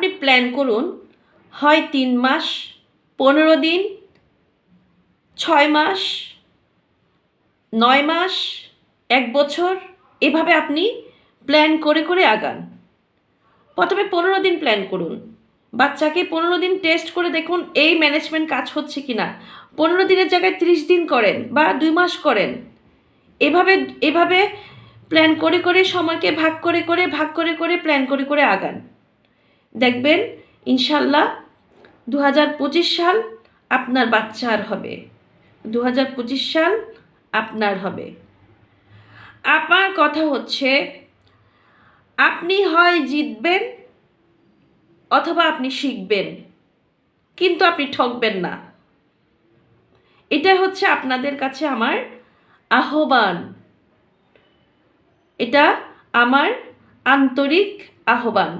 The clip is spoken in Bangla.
আপনি প্ল্যান করুন, হয় 3 মাস, 15 দিন, 6 মাস, 9 মাস, 1 বছর, এভাবে আপনি প্ল্যান করে করে আগান। প্রথমে 15 দিন প্ল্যান করুন। বাচ্চাকে 15 দিন টেস্ট করে দেখুন এই ম্যানেজমেন্ট কাজ হচ্ছে কি না। 15 দিনের জায়গায় 30 দিন করেন বা 2 মাস করেন। এভাবে এভাবে প্ল্যান করে করে সময়কে ভাগ করে করে প্ল্যান করে করে আগান। দেখবেন ইনশাল্লাহ 2025 সাল আপনার বাচ্চার হবে। 2025 সাল আপনার হবে। আমার কথা হচ্ছে, আপনি হয় জিতবেন অথবা আপনি শিখবেন, কিন্তু আপনি ঠকবেন না। এটা হচ্ছে আপনাদের কাছে আমার আহ্বান। এটা আমার আন্তরিক আহ্বান।